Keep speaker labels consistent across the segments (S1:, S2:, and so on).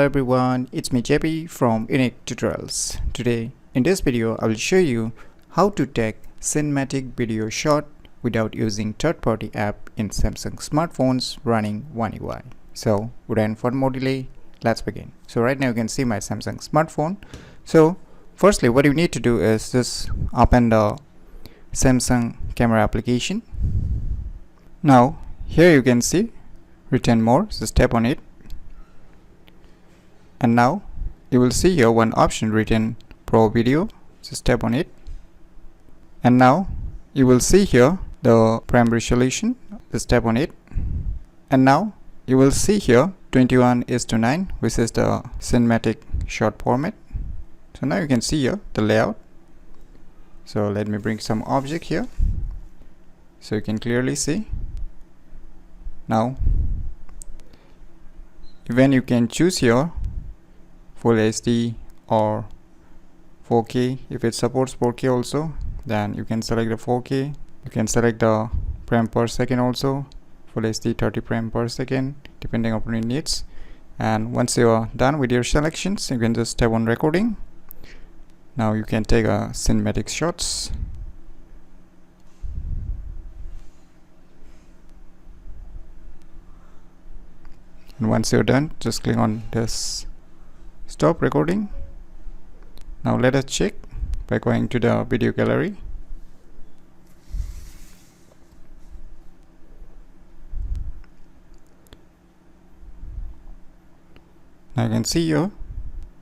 S1: Hello everyone, it's me JP from UniqueTutorials. Today in this video I will show you how to take cinematic video shot without using third-party app in Samsung smartphones running One UI. So without further more delay, let's begin. So right now you can see my Samsung smartphone. So firstly what you need to do is just open the Samsung camera application. Now here you can see written more, just tap on it. And now you will see here one option written Pro Video, just tap on it. And now you will see here the frame resolution, just tap on it. And now you will see here 21:9, which is the cinematic shot format. So now you can see here the layout. So let me bring some object here so you can clearly see. Now even you can choose here Full HD or 4K. If it supports 4K also, then you can select the 4K. You can select the frame per second also, Full HD 30 frame per second, depending upon your needs. And once you are done with your selections, you can just tap on recording. Now you can take a cinematic shots. And once you're done, just click on this stop recording. Now let us check by going to the video gallery. Now you can see here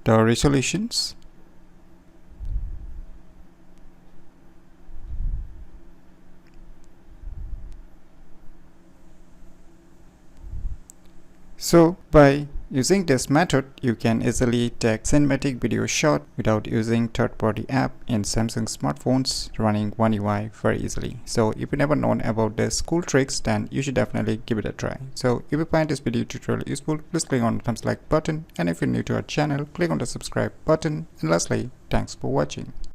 S1: the resolutions. So by using this method, you can easily take cinematic video shot without using third-party app in Samsung smartphones running One UI very easily. So if you never known about these cool tricks, then you should definitely give it a try. So if you find this video tutorial useful, please click on the thumbs like button, and if you're new to our channel, click on the subscribe button. And lastly, thanks for watching.